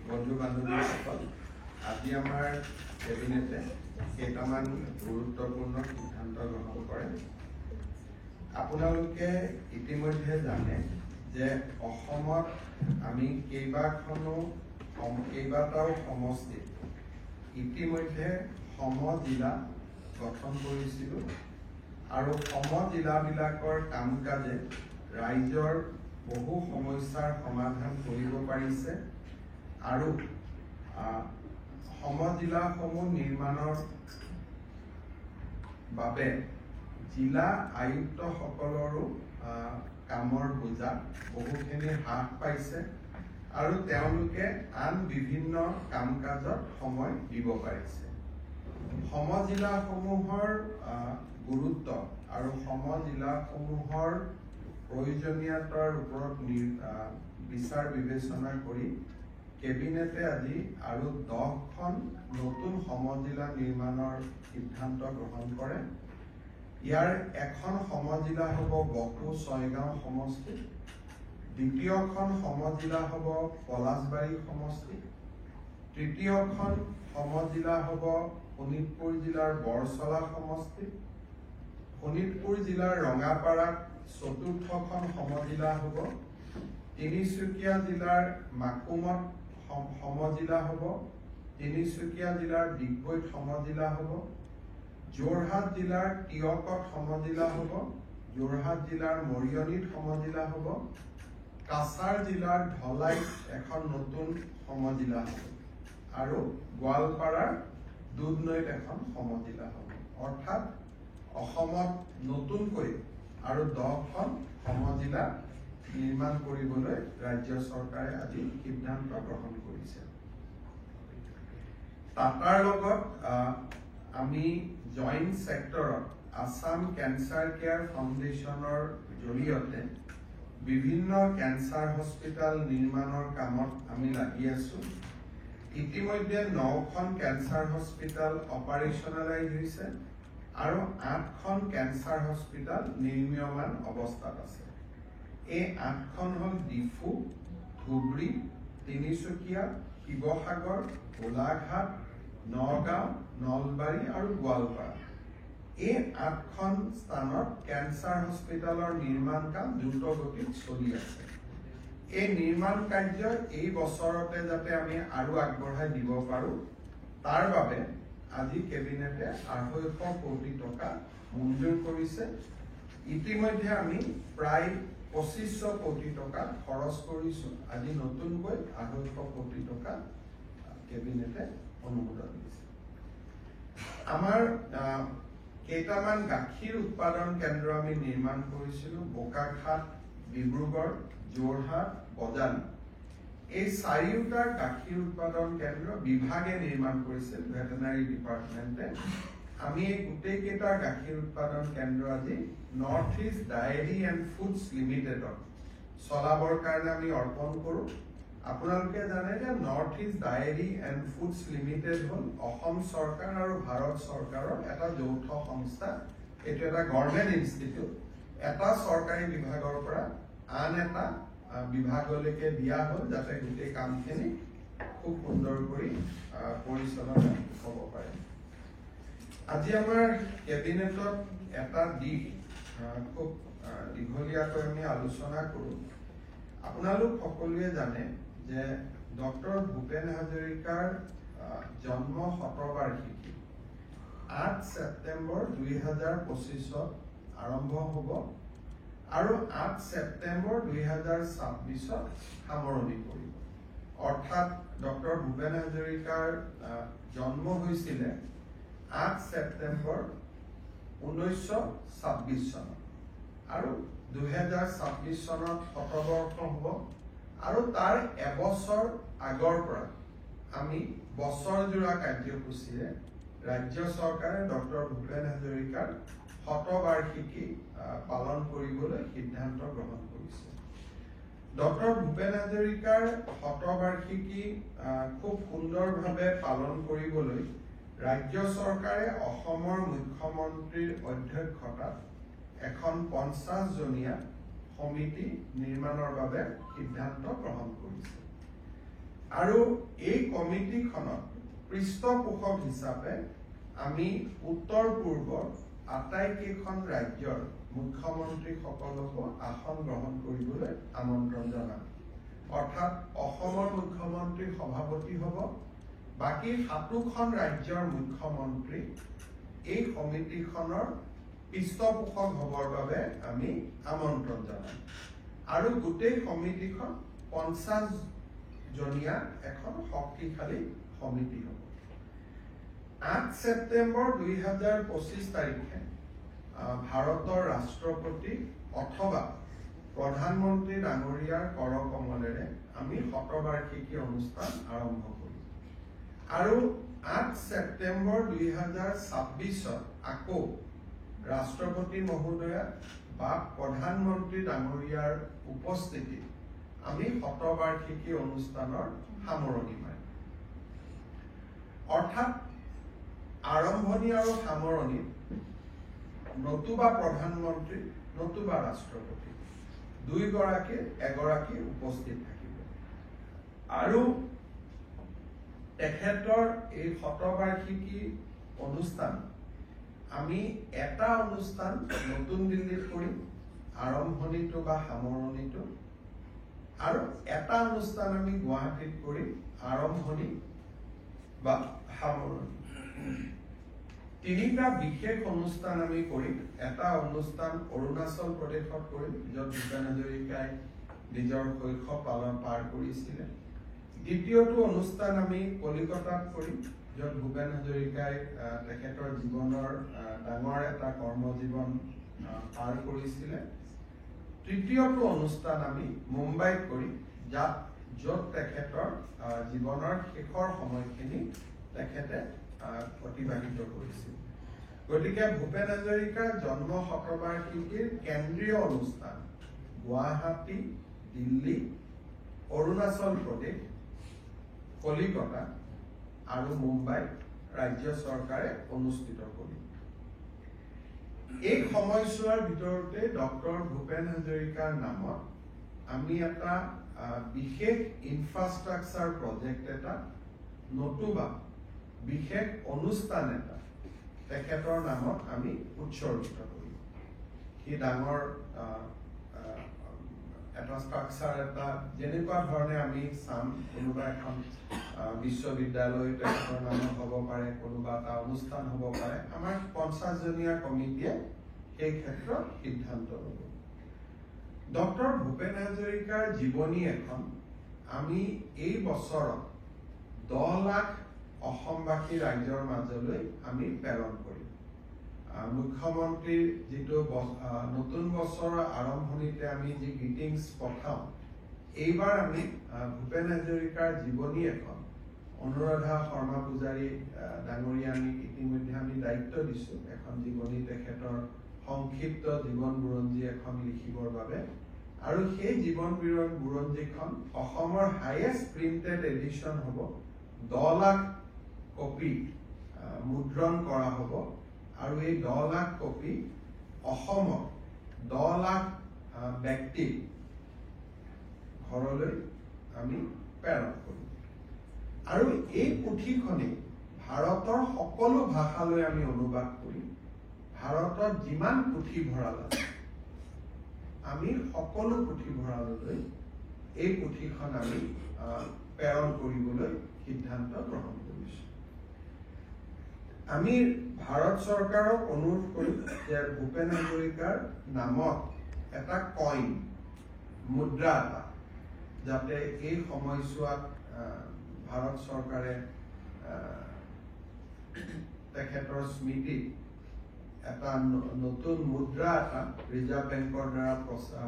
বন্ধু বান্ধৱীসকল, আজি আমাৰ কেবিনেটে কেইটামান গুৰুত্বপূৰ্ণ সিদ্ধান্ত গ্ৰহণ কৰে। আপোনালোকে ইতিমধ্যে জানে যে অসমত আমি কেইবাটাও সমষ্টিত ইতিমধ্যে সমজিলা গঠন কৰিছিলোঁ আৰু সমজিলাবিলাকৰ কাম কাজে ৰাইজৰ বহু সমস্যাৰ সমাধান কৰিব পাৰিছে আৰু সমজিলাসমূহ নিৰ্মাণৰ বাবে জিলা আয়ুক্তসকলৰো কামৰ বোজা বহুখিনি হ্ৰাস পাইছে আৰু তেওঁলোকে আন বিভিন্ন কাম কাজত সময় দিব পাৰিছে। সমজিলাসমূহৰ গুৰুত্ব আৰু সমজিলাসমূহৰ প্ৰয়োজনীয়তাৰ ওপৰত বিচাৰ বিবেচনা কৰি কেবিনেটে আজি আৰু 10খন নতুন সমজিলা নিৰ্মাণৰ সিদ্ধান্ত গ্ৰহণ কৰে। ইয়াৰ এখন সমজিলা হ'ব বকো ছয়গাঁও সমষ্টি, দ্বিতীয়খন সমজিলা হ'ব পলাশবাৰী সমষ্টি, তৃতীয়খন সমজিলা হ'ব শোণিতপুৰ জিলাৰ বৰচলা সমষ্টি, শোণিতপুৰ জিলাৰ ৰঙাপাৰাত চতুৰ্থখন সমজিলা হ'ব, তিনিচুকীয়া জিলাৰ মাকুমত সমজিলা হ'ব, তিনিচুকীয়া জিলাৰ ডিগবৈত সমজিলা হ'ব, যোৰহাট জিলাৰ টিয়কত সমজিলা হ'ব, যোৰহাট জিলাৰ মৰিয়নিত সমজিলা হ'ব, কাছাৰ জিলাৰ ধলাইত এখন নতুন সমজিলা হ'ব আৰু গোৱালপাৰাৰ দুধনৈত এখন সমজিলা হ'ব। অৰ্থাৎ অসমত নতুনকৈ আৰু 10খন সমজিলা নিৰ্মাণ কৰিবলৈ ৰাজ্য চৰকাৰে আজি সিদ্ধান্ত গ্ৰহণ কৰিছে। টাটাৰ লগত আমি জইণ্ট ছেক্টৰত আসাম কেঞ্চাৰ কেয়াৰ ফাউণ্ডেশ্যনৰ জৰিয়তে বিভিন্ন কেঞ্চাৰ হস্পিটেল নিৰ্মাণৰ কামত আমি লাগি আছো। ইতিমধ্যে 9খন কেঞ্চাৰ হস্পিটেল অপাৰেশ্যনেলাইজ হৈছে আৰু 8খন কেঞ্চাৰ হস্পিটেল নিৰ্মীয়মান অৱস্থাত আছে। এই 8খন হ'ল ডিফু, ধুবুৰী, তিনিচুকীয়া, শিৱসাগৰ, গোলাঘাট, নগাঁও, নলবাৰী আৰু গোৱালপাৰা। এই 8খন স্থানত কেঞ্চাৰ হস্পিটেলৰ নিৰ্মাণ কাম দ্ৰুতগতিত চলি আছে। এই নিৰ্মাণ কাৰ্য এই বছৰতে যাতে আমি আৰু আগবঢ়াই দিব পাৰো, তাৰ বাবে আজি কেবিনেটে 250 কোটি টকা মঞ্জুৰ কৰিছে। ইতিমধ্যে আমি প্ৰায় 2500 কোটি টকা খৰচ কৰিছো। আজি নতুনকৈ 250 কোটি টকা কেবিনেটে অনুমোদন দিছে। আমাৰ কেইটামান গাখীৰ উৎপাদন কেন্দ্ৰ আমি নিৰ্মাণ কৰিছিলো বোকাখাত, ডিব্ৰুগড়, যোৰহাট, বজালী। এই 4টা গাখীৰ উৎপাদন কেন্দ্ৰ বিভাগে নিৰ্মাণ কৰিছিল ভেটেনাৰী ডিপাৰ্টমেণ্টে। আমি এই গোটেই কেইটা গাখীৰ উৎপাদন কেন্দ্ৰ আজি north east diary and foods লিমিটেডত চলাবৰ কাৰণে আমি অৰ্পণ কৰো। আপোনালোকে জানে যে north east diary and foods limited হ'ল অসম চৰকাৰ আৰু ভাৰত চৰকাৰৰ এটা যৌথ সংস্থা। এইটো এটা গভৰ্ণমেণ্ট ইনষ্টিটিউট। এটা চৰকাৰী বিভাগৰ পৰা আন এটা বিভাগলৈকে দিয়া হ'ল যাতে গোটেই কামখিনি খুব সুন্দৰ কৰি পৰিচালনা হ'ব পাৰে। আজি আমাৰ কেবিনেটত এটা দিশ খুব দীঘলীয়াকৈ আমি আলোচনা কৰোঁ। আপোনালোক সকলোৱে জানে যে ডক্টৰ ভূপেন হাজৰিকাৰ জন্ম শতবাৰ্ষিকী 8 ছেপ্টেম্বৰ 2025 আৰম্ভ হ'ব আৰু 8 ছেপ্টেম্বৰ 2026 সামৰণি পৰিব। অৰ্থাৎ ডক্টৰ ভূপেন হাজৰিকাৰ জন্ম হৈছিলে 8 ছেপ্টেম্বৰ 1926 চনত আৰু 2026 চনত শতবৰ্ষ হ'ব আৰু তাৰ এবছৰ আগৰ পৰা আমি বছৰজোৰা কাৰ্যসূচীৰে ৰাজ্য চৰকাৰে ডক্টৰ ভূপেন হাজৰিকাৰ শতবাৰ্ষিকী পালন কৰিবলৈ সিদ্ধান্ত গ্ৰহণ কৰিছে। ডক্টৰ ভূপেন হাজৰিকাৰ শতবাৰ্ষিকী খুব সুন্দৰভাৱে পালন কৰিবলৈ ৰাজ্য চৰকাৰে অসমৰ মুখ্যমন্ত্ৰীৰ অধ্যক্ষতাত এখন 50জনীয়া সমিতি নিৰ্মাণৰ বাবে সিদ্ধান্ত গ্ৰহণ কৰিছে। আৰু এই কমিটিখনত পৃষ্ঠপোষক হিচাপে আমি উত্তৰ পূৰ্বৰ আটাইকেইখন ৰাজ্যৰ মুখ্যমন্ত্ৰীসকলকো আসন গ্ৰহণ কৰিবলৈ আমন্ত্ৰণ জনাম। অৰ্থাৎ অসমৰ মুখ্যমন্ত্ৰী সভাপতি হ'ব, বাকী 7খন ৰাজ্যৰ মুখ্যমন্ত্ৰী এই সমিতিখনৰ পৃষ্ঠপোষক হ'বৰ বাবে আমি আমন্ত্ৰণ জনাম। আৰু গোটেই সমিতিখন 50 জনীয়া এখন শক্তিশালী সমিতি হ'ব। 8 ছেপ্টেম্বৰ 2025 তাৰিখে ভাৰতৰ ৰাষ্ট্ৰপতি অথবা প্ৰধানমন্ত্ৰী ডাঙৰীয়াৰ কৰকমলেৰে আমি শতবাৰ্ষিকী অনুষ্ঠান আৰম্ভ কৰিম। আৰু 8 ছেপ্টেম্বৰ 2026 আকৌ ৰাষ্ট্ৰপতি মহোদয়া বা প্ৰধানমন্ত্ৰী ডাঙৰীয়াৰ উপস্থিতিত আমি শতবাৰ্ষিকী অনুষ্ঠানৰ সামৰণি মাৰিম। অৰ্থাৎ আৰম্ভণি আৰু সামৰণি নতুবা প্ৰধানমন্ত্ৰী নতুবা ৰাষ্ট্ৰপতি এগৰাকী উপস্থিত থাকিব। আৰু তেখেতৰ এই শতবাৰ্ষিকী অনুষ্ঠান আমি এটা অনুষ্ঠান নতুন দিল্লীত কৰিম, আৰম্ভণিটো বা সামৰণিটো, আৰু এটা অনুষ্ঠান আমি গুৱাহাটীত কৰিম, আৰম্ভণি বা সামৰণি। 3টা বিশেষ অনুষ্ঠান আমি কৰিম। এটা অনুষ্ঠান অৰুণাচল প্ৰদেশত কৰিম, য'ত ভূপেন হাজৰিকাই নিজৰ শৈশৱ পাৰ কৰিছিলে। দ্বিতীয়টো অনুষ্ঠান আমি কলিকতাত কৰিম, য'ত ভূপেন হাজৰিকাই তেখেতৰ জীৱনৰ ডাঙৰ এটা কৰ্মজীৱন পাৰ কৰিছিলে। তৃতীয়টো অনুষ্ঠান আমি মুম্বাইত কৰিম, য'ত তেখেতৰ জীৱনৰ শেষৰ সময়খিনি তেখেতে অতিবাহিত কৰিছিল। গতিকে ভূপেন হাজৰিকাৰ জন্ম শতবাৰ্ষিকীৰ কেন্দ্ৰীয় অনুষ্ঠান গুৱাহাটী, দিল্লী, অৰুণাচল প্ৰদেশ, কলিকতা আৰু মুম্বাই ৰাজ্য চৰকাৰে অনুষ্ঠিত কৰিব। এই সময়ছোৱাৰ ভিতৰতে ডক্টৰ ভূপেন হাজৰিকাৰ নামত আমি এটা বিশেষ ইনফ্ৰাষ্ট্ৰাকচাৰ প্ৰজেক্ট এটা নতুবা বিশেষ অনুষ্ঠান এটা তেখেতৰ নামত আমি উৎসৰ্গিত কৰিম। সি ডাঙৰ এটা ষ্ট্ৰাকচাৰ এটা যেনেকুৱা ধৰণে আমি চাম, কোনোবা এখন বিশ্ববিদ্যালয় তেখেতৰ নামত হ'ব পাৰে, কোনোবা এটা অনুষ্ঠান হ'ব পাৰে। আমাৰ 50 জনীয়া কমিটিয়ে সেই ক্ষেত্ৰত সিদ্ধান্ত ল'ব। ডক্টৰ ভূপেন হাজৰিকাৰ জীৱনী এখন আমি এই বছৰত 10 লাখ অসমবাসী ৰাইজৰ মাজলৈ আমি প্ৰেৰণ কৰিম। মুখ্যমন্ত্ৰীৰ যিটো নতুন বছৰৰ আৰম্ভণিতে আমি যি গ্ৰিটিংছ পঠাওঁ, এইবাৰ আমি ভূপেন হাজৰিকাৰ জীৱনী এখন অনুৰাধা শৰ্মা পূজাৰী ডাঙৰীয়ানীক ইতিমধ্যে আমি দায়িত্ব দিছোঁ এখন জীৱনী, তেখেতৰ সংক্ষিপ্ত জীৱন বুৰঞ্জী এখন লিখিবৰ বাবে। আৰু সেই জীৱন বুৰঞ্জীখন অসমৰ হাইয়েষ্ট প্ৰিণ্টেড এডিশ্যন হ'ব। 10 লাখ কপি মুদ্ৰণ কৰা হ'ব। আৰু এই 10 লাখ কপি অসমৰ 10 লাখ ব্যক্তিক ঘৰলৈ আমি প্ৰেৰণ কৰিম। আৰু এই পুথিখনি ভাৰতৰ সকলো ভাষালৈ আমি অনুবাদ কৰিম। ভাৰতত যিমান পুথিভঁৰাল আছে, আমি সকলো পুথিভঁৰাললৈ এই পুথিখন আমি প্ৰেৰণ কৰিবলৈ সিদ্ধান্ত গ্ৰহণ কৰিছোঁ। আমি ভাৰত চৰকাৰক অনুৰোধ কৰিম যে ভূপেন হাজৰিকাৰ নামত এটা কইন, মুদ্ৰা এটা, যাতে এই সময়ছোৱাত ভাৰত চৰকাৰে তেখেতৰ স্মৃতিত এটা নতুন মুদ্ৰা এটা ৰিজাৰ্ভ বেংকৰ দ্বাৰা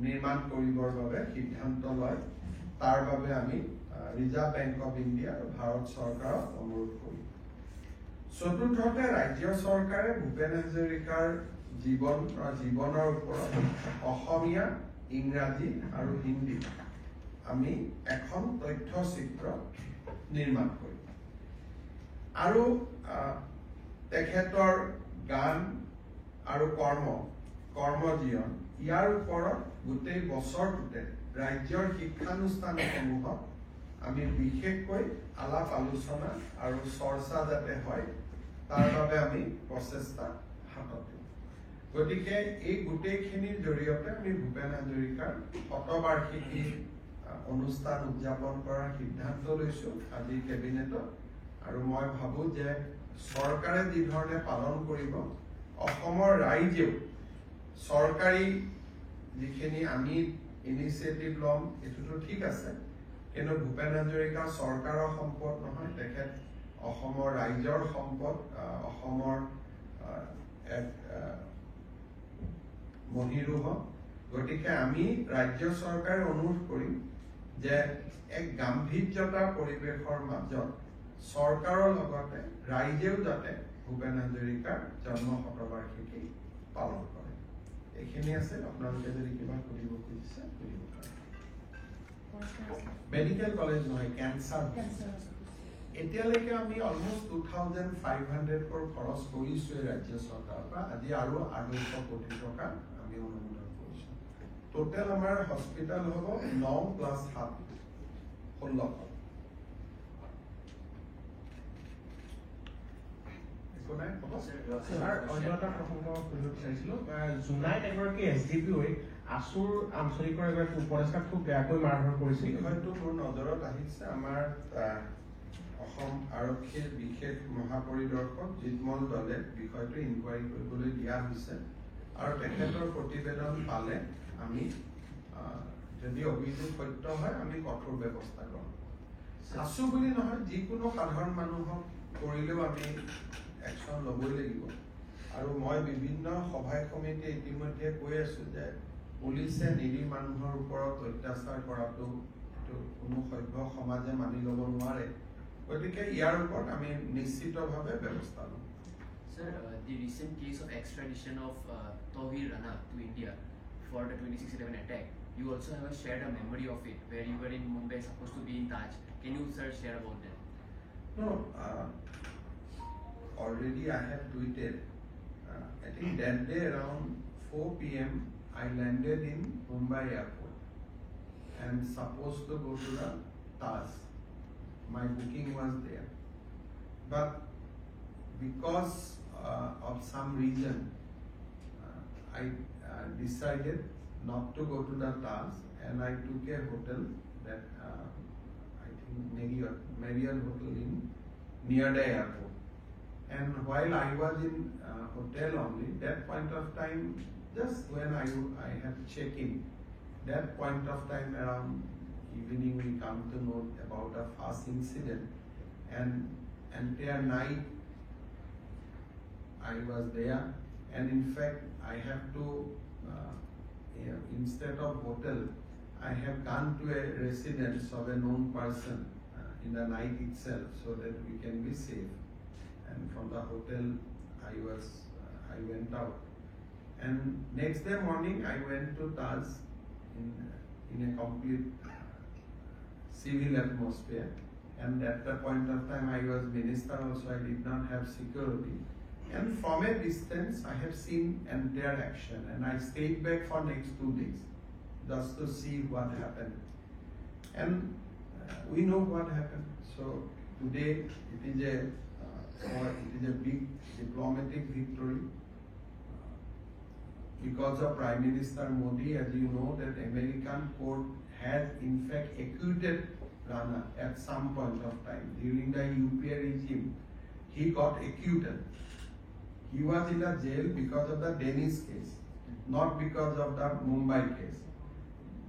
নিৰ্মাণ কৰিবৰ বাবে সিদ্ধান্ত লয়। তাৰ বাবে আমি ৰিজাৰ্ভ বেংক অফ ইণ্ডিয়া আৰু ভাৰত চৰকাৰক অনুৰোধ কৰিম। চতুৰ্থতে ৰাজ্য চৰকাৰে ভূপেন হাজৰিকাৰ জীৱনৰ ওপৰত অসমীয়া, ইংৰাজী আৰু হিন্দী আমি এখন তথ্যচিত্ৰ নিৰ্মাণ কৰিম। আৰু তেখেতৰ গান আৰু কৰ্মজীৱন, ইয়াৰ ওপৰত গোটেই বছৰটোতে ৰাজ্যৰ শিক্ষানুষ্ঠানসমূহত আমি বিশেষকৈ আলাপ আলোচনা আৰু চৰ্চা যাতে হয় তাৰ বাবে আমি প্ৰচেষ্টা হাতত দিম। গতিকে এই গোটেইখিনিৰ জৰিয়তে আমি ভূপেন হাজৰিকাৰ শতবাৰ্ষিকী অনুষ্ঠান উদযাপন কৰাৰ সিদ্ধান্ত লৈছো আজি কেবিনেটত। আৰু মই ভাবো যে চৰকাৰে যি ধৰণে পালন কৰিব, অসমৰ ৰাইজেও চৰকাৰী যিখিনি আমি ইনিচিয়েটিভ ল'ম এইটোতো ঠিক আছে, কিন্তু ভূপেন হাজৰিকা চৰকাৰৰ সম্পদ নহয়, তেখেত অসমৰ ৰাইজৰ সম্পদ, অসমৰ এক মহিৰুহ। গতিকে আমি ৰাজ্য চৰকাৰে অনুৰোধ কৰিম যে এক গাম্ভীৰ্যতাৰ পৰিৱেশৰ মাজত চৰকাৰৰ লগতে ৰাইজেও যাতে ভূপেন হাজৰিকাৰ জন্ম শতবাৰ্ষিকী পালন কৰে। এইখিনি আছে, আপোনালোকে যদি কিবা কৰিব খুজিছে কৰিব পাৰে। মেডিকেল কলেজ নহয়, কেঞ্চাৰ। এতিয়ালৈকে আমি অলমোষ্ট 2500 crore খৰচ কৰিছোৱে ৰাজ্য চৰকাৰৰ পৰা। আজি আৰু 200 কোটি টকা আমি অনুমোদন কৰিছো। টোটেল আমাৰ হস্পিটেল হ'ব 9 + 7 16। জুনাইত এগৰাকী SDPOই আছুৰ আঞ্চলিকৰ এগৰাকী উপদেষ্টাক খুব বেয়াকৈ মাৰধৰ কৰিছিল। হয়তো মোৰ নজৰত আহিছে। আমাৰ অসম আৰক্ষীৰ বিশেষ মহাপৰিদৰ্শক জিতমল দলে বিষয়টো ইনকুৱাৰী কৰিবলৈ দিয়া হৈছে আৰু তেখেতৰ প্ৰতিবেদন পালে আমি যদি অভিযোগ সত্য হয় আমি কঠোৰ ব্যৱস্থা ল'ম। আছু বুলি নহয়, যিকোনো সাধাৰণ মানুহক কৰিলেও আমি একশ্যন ল'বই লাগিব। আৰু মই বিভিন্ন সভাই সমিতি ইতিমধ্যে কৈ আছো যে পুলিচে নিৰীহ মানুহৰ ওপৰত অত্যাচাৰ কৰাটো কোনো সভ্য সমাজে মানি ল'ব নোৱাৰে। গতিকে ইয়াৰ ওপৰত আমি নিশ্চিতভাৱে ব্যৱস্থা ল'ম। Sir, the recent case of extradition of Tawhir Rana to India for the 26/11 attack, you also have shared a memory of it where you were in Mumbai supposed to be in Taj. Can you, sir, share about that? No, already I have tweeted. I think that day around 4 p.m. I landed in Mumbai airport and supposed to go to the Taj. My booking was there, but because of some reason I decided not to go to the Taj, and I took a hotel that I think Marriott Hotel in near the airport. And while I was in hotel only, that point of time, just when I had check-in, that point of time around evening we come to know about a fast incident, and entire night I was there, and in fact I have to instead of hotel I have gone to a residence of a known person in the night itself so that we can be safe. And from the hotel I went out, and next day morning I went to Taj in a complete civil atmosphere, and at that point of time I was minister also, I did not have security, and from a distance I have seen entire action, and I stayed back for next 2 days just to see what happened, and we know what happened. So today it is a big diplomatic victory because of Prime Minister Modi. As you know, that American court had in fact acquitted Rana at some point of time during the UPA regime. He got acquitted. He was in a jail because of the Dennis case, not because of the Mumbai case.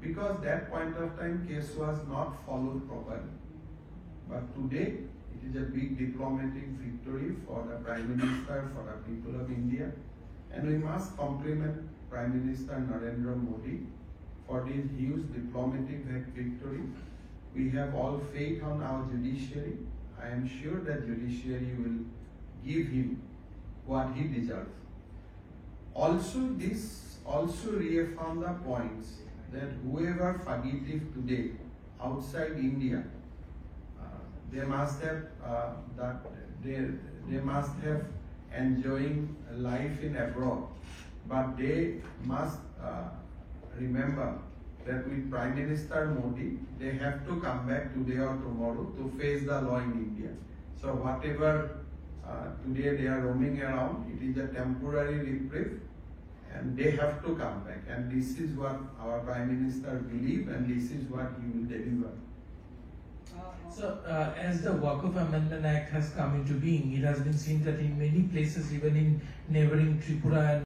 Because that point of time case was not followed properly. But today it is a big diplomatic victory for the Prime Minister, for the people of India, and we must compliment Prime Minister Narendra Modi for this huge diplomatic victory. We have all faith on our judiciary. I am sure that judiciary will give him what he deserves. Also, this also reaffirms the points that whoever fugitive today outside India, they must have enjoying life in abroad, but they must remember that with Prime Minister Modi, they have to come back today or tomorrow to face the law in India. So whatever today they are roaming around, it is a temporary reprieve, and they have to come back. And this is what our Prime Minister believes, and this is what he will deliver. So, as the Waqf Amendment Act has come into being, it has been seen that in many places, even in neighboring Tripura and